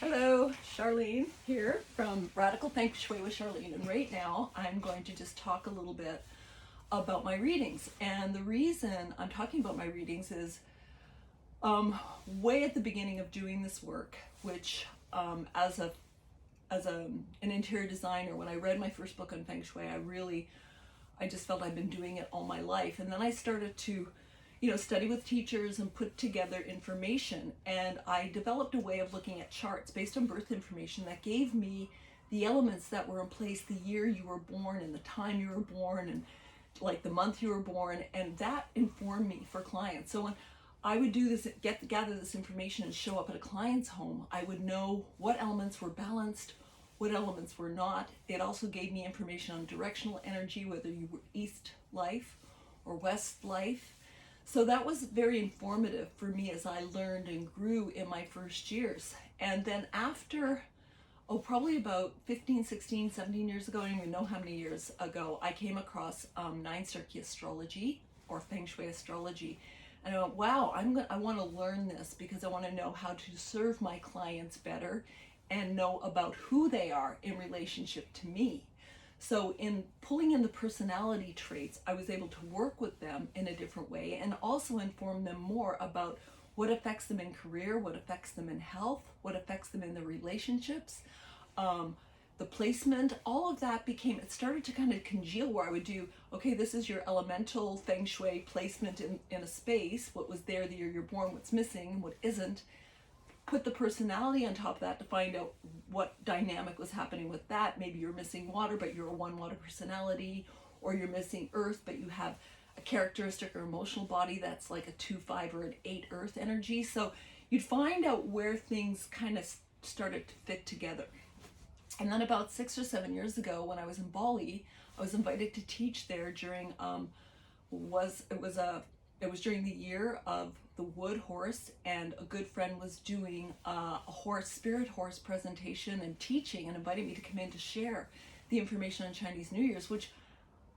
Hello, Charlene here from Radical Feng Shui with Charlene, and right now I'm going to just talk a little bit about my readings. And the reason I'm talking about my readings is way at the beginning of doing this work, which an interior designer, when I read my first book on Feng Shui, I just felt I'd been doing it all my life. And then I started to study with teachers and put together information. And I developed a way of looking at charts based on birth information that gave me the elements that were in place, the year you were born and the time you were born and like the month you were born. And that informed me for clients. So when I would do this, gather this information and show up at a client's home, I would know what elements were balanced, what elements were not. It also gave me information on directional energy, whether you were East life or West life. So that was very informative for me as I learned and grew in my first years. And then after, probably about 15, 16, 17 years ago, I don't even know how many years ago, I came across 9-star key astrology or Feng Shui astrology. And I went, wow, I want to learn this because I want to know how to serve my clients better and know about who they are in relationship to me. So in pulling in the personality traits, I was able to work with them in a different way and also inform them more about what affects them in career, what affects them in health, what affects them in their relationships, the placement. All of that it started to kind of congeal where I would do, okay, this is your elemental Feng Shui placement in a space, what was there the year you're born, what's missing, what isn't. Put the personality on top of that to find out what dynamic was happening with that. Maybe you're missing water, but you're a 1 water personality, or you're missing earth, but you have a characteristic or emotional body that's like a 2-5 or an 8 earth energy. So you'd find out where things kind of started to fit together. And then about 6 or 7 years ago, when I was in Bali, I was invited to teach there during it was during the year of the wood horse, and a good friend was doing a spirit horse presentation and teaching and invited me to come in to share the information on Chinese New Year's, which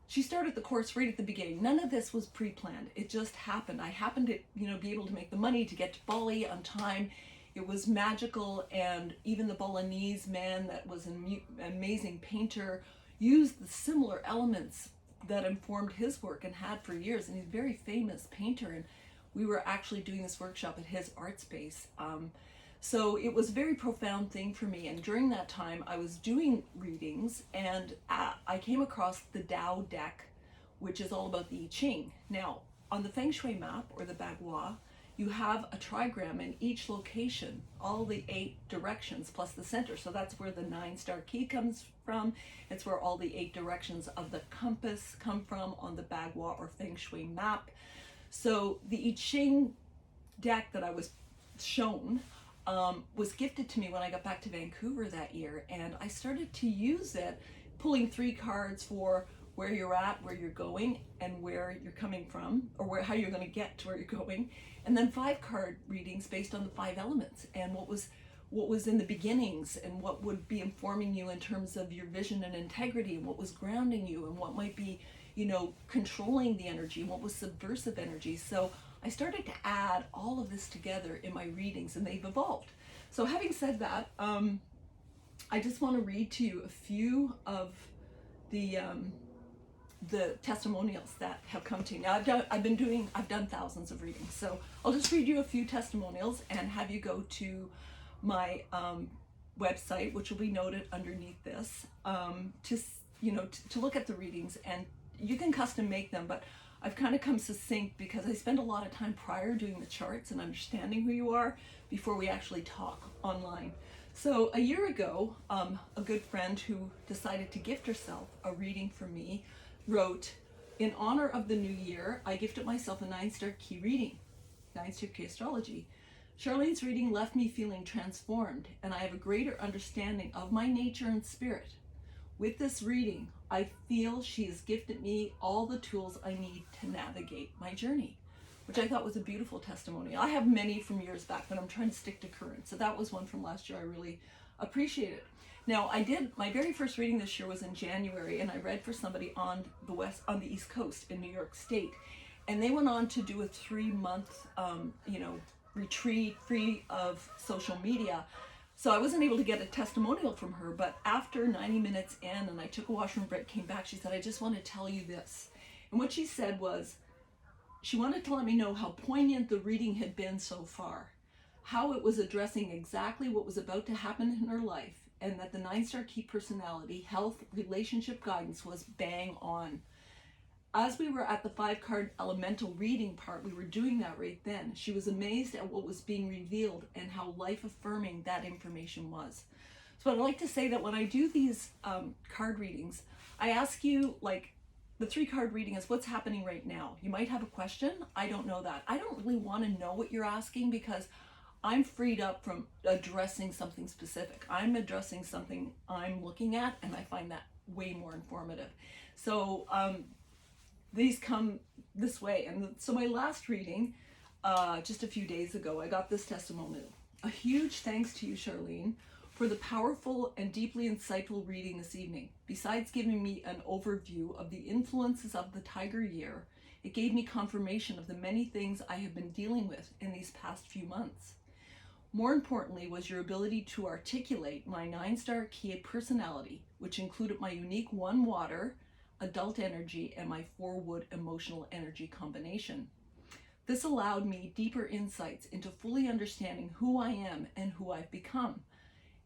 she started the course right at the beginning. None of this was pre-planned. It just happened. I happened to, be able to make the money to get to Bali on time. It was magical, and even the Balinese man that was an amazing painter used the similar elements that informed his work and had for years, and he's a very famous painter, and we were actually doing this workshop at his art space. So it was a very profound thing for me, and during that time I was doing readings, and I came across the Tao deck, which is all about the I Ching. Now, on the Feng Shui map, or the Bagua, you have a trigram in each location, all the 8 directions plus the center. So that's where the 9-star key comes from. It's where all the 8 directions of the compass come from on the Bagua or Feng Shui map. So the I Ching deck that I was shown was gifted to me when I got back to Vancouver that year. And I started to use it, pulling 3 cards for where you're at, where you're going, and where you're coming from, or how you're going to get to where you're going. And then 5 card readings based on the 5 elements and what was in the beginnings, and what would be informing you in terms of your vision and integrity, and what was grounding you, and what might be, controlling the energy, and what was subversive energy. So I started to add all of this together in my readings, and they've evolved. So having said that, I just want to read to you a few of the testimonials that have come to me. Now I've done thousands of readings, so I'll just read you a few testimonials and have you go to my website, which will be noted underneath this, to look at the readings, and you can custom make them, but I've kind of come succinct because I spend a lot of time prior doing the charts and understanding who you are before we actually talk online. So a year ago, a good friend who decided to gift herself a reading from me wrote, "In honor of the new year, I gifted myself a 9-star key reading, 9-star key astrology. Charlene's reading left me feeling transformed, and I have a greater understanding of my nature and spirit. With this reading, I feel she has gifted me all the tools I need to navigate my journey," which I thought was a beautiful testimony. I have many from years back, but I'm trying to stick to current. So that was one from last year I really appreciated. Now, my very first reading this year was in January, and I read for somebody on the East Coast in New York State, and they went on to do a 3-month, retreat free of social media, So I wasn't able to get a testimonial from her, but after 90 minutes in and I took a washroom break, came back, she said, I just want to tell you this. And what she said was, she wanted to let me know how poignant the reading had been so far, how it was addressing exactly what was about to happen in her life, and that the 9-star key personality, health, relationship guidance was bang on. As we were at the 5-card elemental reading part, we were doing that right then. She was amazed at what was being revealed and how life-affirming that information was. So I'd like to say that when I do these card readings, I ask you, like, the 3-card reading is what's happening right now. You might have a question. I don't know that. I don't really want to know what you're asking because I'm freed up from addressing something specific. I'm addressing something I'm looking at, and I find that way more informative. So these come this way. And so my last reading, just a few days ago, I got this testimonial. A huge thanks to you, Charlene, for the powerful and deeply insightful reading this evening. Besides giving me an overview of the influences of the Tiger Year, it gave me confirmation of the many things I have been dealing with in these past few months. More importantly was your ability to articulate my 9-star key personality, which included my unique 1 water, adult energy, and my 4 wood emotional energy combination. This allowed me deeper insights into fully understanding who I am and who I've become.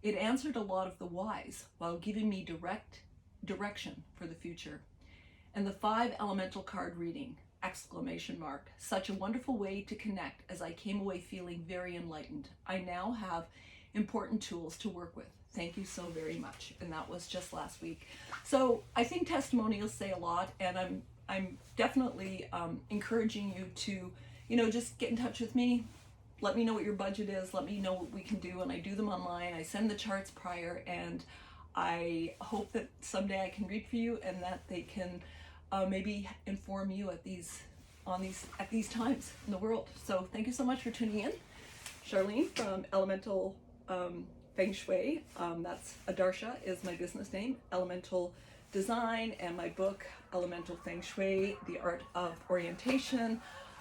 It answered a lot of the whys while giving me direct direction for the future. And the 5 elemental card reading, ! Such a wonderful way to connect as I came away feeling very enlightened. I now have important tools to work with. Thank you so very much. And that was just last week. So I think testimonials say a lot, and I'm definitely encouraging you to, just get in touch with me. Let me know what your budget is. Let me know what we can do. And I do them online. I send the charts prior, and I hope that someday I can read for you and that they can maybe inform you at these times in the world. So thank you so much for tuning in. Charlene from Elemental Feng Shui. That's Adarsha is my business name. Elemental Design, and my book Elemental Feng Shui, The Art of Orientation.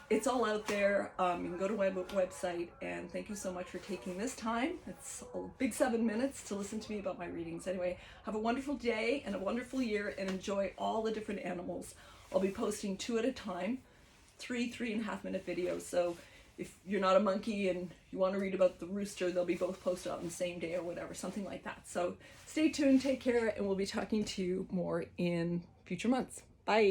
It's all out there. You can go to my website, and thank you so much for taking this time. It's a big 7 minutes to listen to me about my readings. Anyway, have a wonderful day and a wonderful year, and enjoy all the different animals. I'll be posting 2 at a time, 3.5-minute videos. So if you're not a monkey and you want to read about the rooster, they'll be both posted on the same day or whatever, something like that. So stay tuned, take care, and we'll be talking to you more in future months. Bye.